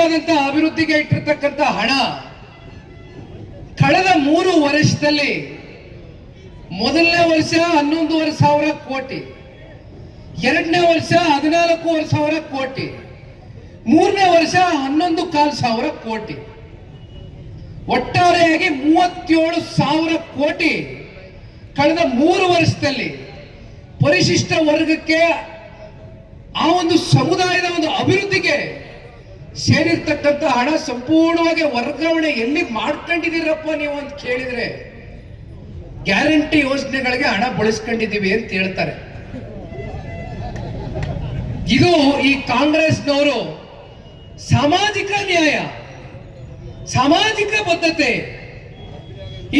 ರೀತಿಯಾದಂತಹ ಅಭಿವೃದ್ಧಿಗೆ ಇಟ್ಟಿರ್ತಕ್ಕಂಥ ಹಣ ಕಳೆದ 3 ವರ್ಷದಲ್ಲಿ ಮೊದಲನೇ ವರ್ಷ 11,500 ಕೋಟಿ, ಎರಡನೇ ವರ್ಷ 14,500 ಕೋಟಿ, ಮೂರನೇ ವರ್ಷ 11,500 ಕೋಟಿ, ಒಟ್ಟಾರೆಯಾಗಿ 37,000 ಕೋಟಿ ಕಳೆದ 3 ವರ್ಷದಲ್ಲಿ ಪರಿಶಿಷ್ಟ ವರ್ಗಕ್ಕೆ ಆ ಒಂದು ಸಮುದಾಯದ ಒಂದು ಅಭಿವೃದ್ಧಿಗೆ ಸೇರಿರ್ತಕ್ಕಂಥ ಹಣ ಸಂಪೂರ್ಣವಾಗಿ ವರ್ಗಾವಣೆ ಎಲ್ಲಿ ಮಾಡ್ಕೊಂಡಿದ್ದೀರಪ್ಪ ನೀವು ಅಂತ ಕೇಳಿದ್ರೆ ಗ್ಯಾರಂಟಿ ಯೋಜನೆಗಳಿಗೆ ಹಣ ಬಳಸ್ಕೊಂಡಿದ್ದೀವಿ ಅಂತ ಹೇಳ್ತಾರೆ. ಇದು ಈ ಕಾಂಗ್ರೆಸ್ನವರು ಸಾಮಾಜಿಕ ನ್ಯಾಯ, ಸಾಮಾಜಿಕ ಬದ್ಧತೆ,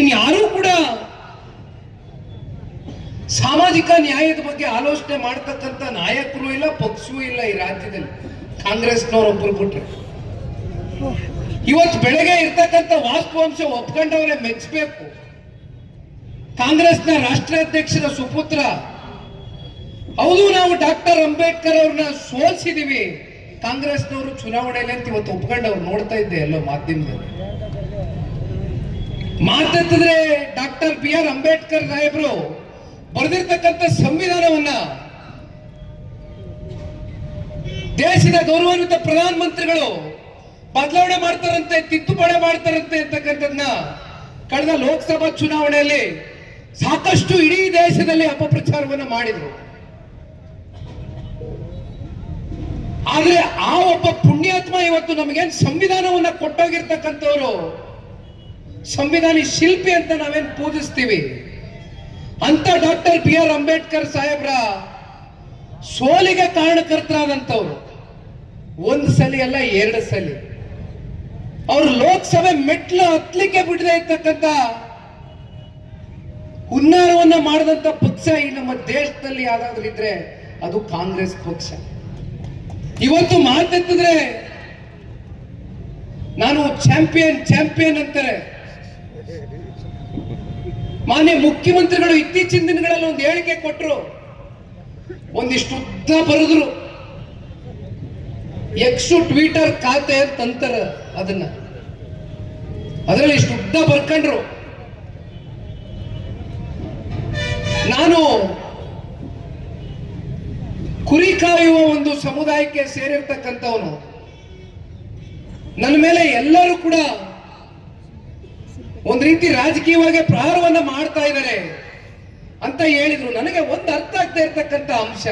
ಇನ್ಯಾರೂ ಕೂಡ ಸಾಮಾಜಿಕ ನ್ಯಾಯದ ಬಗ್ಗೆ ಆಲೋಚನೆ ಮಾಡತಕ್ಕಂಥ ನಾಯಕರು ಇಲ್ಲ, ಪಕ್ಷವೂ ಇಲ್ಲ ಈ ರಾಜ್ಯದಲ್ಲಿ. ಕಾಂಗ್ರೆಸ್ನವರು ಒಬ್ಬರು ಬಿಟ್ರೆ ಇವತ್ತು ಬೆಳಗ್ಗೆ ಇರ್ತಕ್ಕಂಥ ವಾಸ್ತವಾಂಶ ಒಪ್ಕೊಂಡವರೇ ಮೆಚ್ಚಬೇಕು. ಕಾಂಗ್ರೆಸ್ನ ರಾಷ್ಟ್ರಾಧ್ಯಕ್ಷರ ಸುಪುತ್ರ, ಹೌದು ನಾವು ಡಾಕ್ಟರ್ ಅಂಬೇಡ್ಕರ್ ಅವ್ರನ್ನ ಸೋಲಿಸಿದೀವಿ ಕಾಂಗ್ರೆಸ್ನವರು ಚುನಾವಣೆಯಲ್ಲಿ ಅಂತ ಇವತ್ತು ಒಪ್ಕೊಂಡವ್ರು ನೋಡ್ತಾ ಇದ್ದೆ ಎಲ್ಲೋ ಮಾಧ್ಯಮದಲ್ಲಿ. ಮಾತೆತ್ತಿದ್ರೆ ಡಾಕ್ಟರ್ BR ಅಂಬೇಡ್ಕರ್ ಸಾಹೇಬರು ಬರೆದಿರ್ತಕ್ಕಂಥ ಸಂವಿಧಾನವನ್ನ ದೇಶದ ಗೌರವಾನ್ವಿತ ಪ್ರಧಾನ ಮಂತ್ರಿಗಳು ಬದಲಾವಣೆ ಮಾಡ್ತಾರಂತೆ, ತಿದ್ದುಪಡಿ ಮಾಡ್ತಾರಂತೆ ಅಂತಕ್ಕಂಥದ್ದನ್ನ ಕಳೆದ ಲೋಕಸಭಾ ಚುನಾವಣೆಯಲ್ಲಿ ಸಾಕಷ್ಟು ಇಡೀ ದೇಶದಲ್ಲಿ ಅಪಪ್ರಚಾರವನ್ನು ಮಾಡಿದ್ರು. ಆದ್ರೆ ಆ ಒಬ್ಬ ಪುಣ್ಯಾತ್ಮ ಇವತ್ತು ನಮಗೇನು ಸಂವಿಧಾನವನ್ನ ಕೊಟ್ಟೋಗಿರ್ತಕ್ಕಂಥವ್ರು, ಸಂವಿಧಾನಿ ಶಿಲ್ಪಿ ಅಂತ ನಾವೇನ್ ಪೂಜಿಸ್ತೀವಿ ಅಂತ ಡಾಕ್ಟರ್ BR ಅಂಬೇಡ್ಕರ್ ಸಾಹೇಬ್ರ ಸೋಲಿಗೆ ಕಾರಣಕರ್ತರಾದಂಥವ್ರು ಒಂದು ಸಲ ಅಲ್ಲ 2 ಸಲ ಅವರು ಲೋಕಸಭೆ ಮೆಟ್ಲು ಹತ್ಲಿಕ್ಕೆ ಬಿಡದೆ ಇರ್ತಕ್ಕಂಥ ಹುನ್ನಾರವನ್ನ ಮಾಡಿದಂತ ಪಕ್ಷ ಈ ನಮ್ಮ ದೇಶದಲ್ಲಿ ಯಾವ್ದಾದ್ರು ಇದ್ರೆ ಅದು ಕಾಂಗ್ರೆಸ್ ಪಕ್ಷ. ಇವತ್ತು ಮಾತೆತ್ತಿದ್ರೆ ನಾನು ಚಾಂಪಿಯನ್ ಅಂತಾರೆ. ಮಾನ್ಯ ಮುಖ್ಯಮಂತ್ರಿಗಳು ಇತ್ತೀಚಿನ ದಿನಗಳಲ್ಲಿ ಒಂದು ಹೇಳಿಕೆ ಕೊಟ್ಟರು, ಒಂದಿಷ್ಟು ಉದ್ದ ಬರೆದ್ರು, ಎಕ್ಸು ಟ್ವಿಟರ್ ಖಾತೆ ಅಂತಂತಾರ ಅದನ್ನ, ಅದರಲ್ಲಿ ಇಷ್ಟು ಉದ್ದ ಬರ್ಕೊಂಡ್ರು. ನಾನು ಕುರಿ ಕಾಯುವ ಒಂದು ಸಮುದಾಯಕ್ಕೆ ಸೇರಿರ್ತಕ್ಕಂಥವನು, ನನ್ನ ಮೇಲೆ ಎಲ್ಲರೂ ಕೂಡ ಒಂದು ರೀತಿ ರಾಜಕೀಯವಾಗಿ ಪ್ರಹಾರವನ್ನ ಮಾಡ್ತಾ ಇದ್ದಾರೆ ಅಂತ ಹೇಳಿದ್ರು. ನನಗೆ ಒಂದು ಅರ್ಥ ಆಗ್ತಾ ಇರ್ತಕ್ಕಂಥ ಅಂಶ,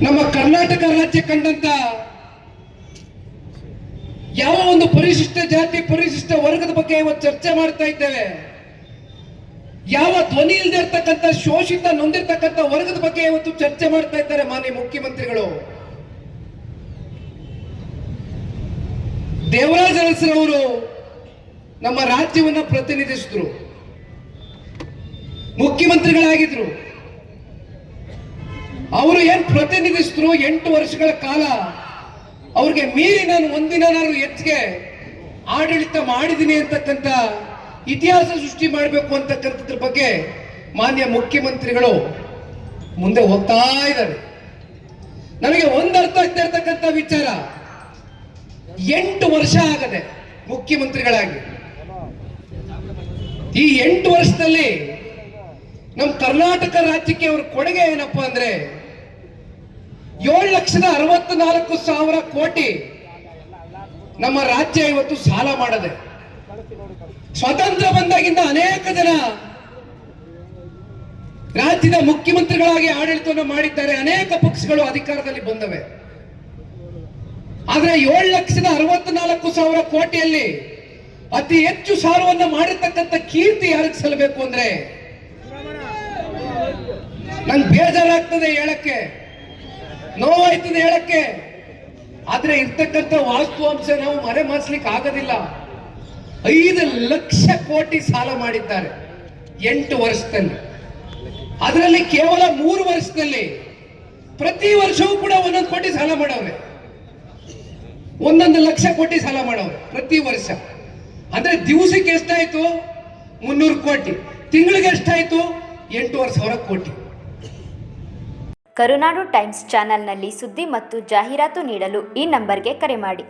ನಮ್ಮ ಕರ್ನಾಟಕ ರಾಜ್ಯ ಕಂಡಂತ ಯಾವ ಒಂದು ಪರಿಶಿಷ್ಟ ಜಾತಿ ಪರಿಶಿಷ್ಟ ವರ್ಗದ ಬಗ್ಗೆ ಇವತ್ತು ಚರ್ಚೆ ಮಾಡ್ತಾ ಇದ್ದೇವೆ, ಯಾವ ಧ್ವನಿ ಇಲ್ಲದೆ ಇರ್ತಕ್ಕಂಥ ಶೋಷಿತ ನೊಂದಿರ್ತಕ್ಕಂಥ ವರ್ಗದ ಬಗ್ಗೆ ಇವತ್ತು ಚರ್ಚೆ ಮಾಡ್ತಾ ಇದ್ದಾರೆ ಮಾನ್ಯ ಮುಖ್ಯಮಂತ್ರಿಗಳು. ದೇವರಾಜ ಅರಸರವರು ನಮ್ಮ ರಾಜ್ಯವನ್ನ ಪ್ರತಿನಿಧಿಸಿದ್ರು, ಮುಖ್ಯಮಂತ್ರಿಗಳಾಗಿದ್ರು. ಅವರು ಏನ್ ಪ್ರತಿನಿಧಿಸಿದ್ರು 8 ವರ್ಷಗಳ ಕಾಲ ಅವ್ರಿಗೆ ಮೀರಿ ನಾನು ಒಂದಿನಾರು ಹೆಚ್ಚಿಗೆ ಆಡಳಿತ ಮಾಡಿದ್ದೀನಿ ಅಂತಕ್ಕಂಥ ಇತಿಹಾಸ ಸೃಷ್ಟಿ ಮಾಡಬೇಕು ಅಂತಕ್ಕಂಥದ್ರ ಬಗ್ಗೆ ಮಾನ್ಯ ಮುಖ್ಯಮಂತ್ರಿಗಳು ಮುಂದೆ ಹೋಗ್ತಾ ಇದ್ದಾರೆ. ನನಗೆ ಒಂದು ಅರ್ಥ ಆಗ್ತಾ ಇರ್ತಕ್ಕಂಥ ವಿಚಾರ, 8 ವರ್ಷ ಆಗದೆ ಮುಖ್ಯಮಂತ್ರಿಗಳಾಗಿ, ಈ 8 ವರ್ಷದಲ್ಲಿ ನಮ್ಮ ಕರ್ನಾಟಕ ರಾಜ್ಯಕ್ಕೆ ಅವ್ರ ಕೊಡುಗೆ ಏನಪ್ಪಾ ಅಂದ್ರೆ 7,64,000 ಕೋಟಿ ನಮ್ಮ ರಾಜ್ಯ ಇವತ್ತು ಸಾಲ ಮಾಡದೆ. ಸ್ವತಂತ್ರ ಬಂದಾಗಿಂದ ಅನೇಕ ಜನ ರಾಜ್ಯದ ಮುಖ್ಯಮಂತ್ರಿಗಳಾಗಿ ಆಡಳಿತವನ್ನು ಮಾಡಿದ್ದಾರೆ, ಅನೇಕ ಪಕ್ಷಗಳು ಅಧಿಕಾರದಲ್ಲಿ ಬಂದವೆ. ಆದ್ರೆ 7,64,000 ಕೋಟಿಯಲ್ಲಿ ಅತಿ ಹೆಚ್ಚು ಸಾಲವನ್ನು ಮಾಡಿರ್ತಕ್ಕಂಥ ಕೀರ್ತಿ ಯಾರಿಗೆ ಸಲ್ಲಬೇಕು ಅಂದ್ರೆ, ನಂಗೆ ಬೇಜಾರಾಗ್ತದೆ ಹೇಳಕ್ಕೆ, ನೋವಾಯ್ತದೆ ಹೇಳಕ್ಕೆ, ಆದ್ರೆ ಇರ್ತಕ್ಕಂಥ ವಾಸ್ತವಾಂಶ ನಾವು ಮರೆಮಾಚಲಿಕ್ಕೆ ಆಗೋದಿಲ್ಲ. 5 ಲಕ್ಷ ಕೋಟಿ ಸಾಲ ಮಾಡಿದ್ದಾರೆ 8 ವರ್ಷದಲ್ಲಿ. ಅದರಲ್ಲಿ ಕೇವಲ 3 ವರ್ಷದಲ್ಲಿ ಪ್ರತಿ ವರ್ಷವೂ ಕೂಡ 1 ಕೋಟಿ ಸಾಲ ಮಾಡವ್ರೆ, 1 ಲಕ್ಷ ಕೋಟಿ ಸಾಲ ಮಾಡವ್ರೆ ಪ್ರತಿ ವರ್ಷ. ಅಂದ್ರೆ ದಿವಸಕ್ಕೆ ಎಷ್ಟಾಯ್ತು? 300 ಕೋಟಿ. ತಿಂಗಳಿಗೆ ಎಷ್ಟಾಯ್ತು? 8,500 ಕೋಟಿ. ಕರುನಾಡು ಟೈಮ್ಸ್ ಚಾನೆಲ್ನಲ್ಲಿ ಸುದ್ದಿ ಮತ್ತು ಜಾಹೀರಾತು ನೀಡಲು ಈ ನಂಬರ್ಗೆ ಕರೆ ಮಾಡಿ.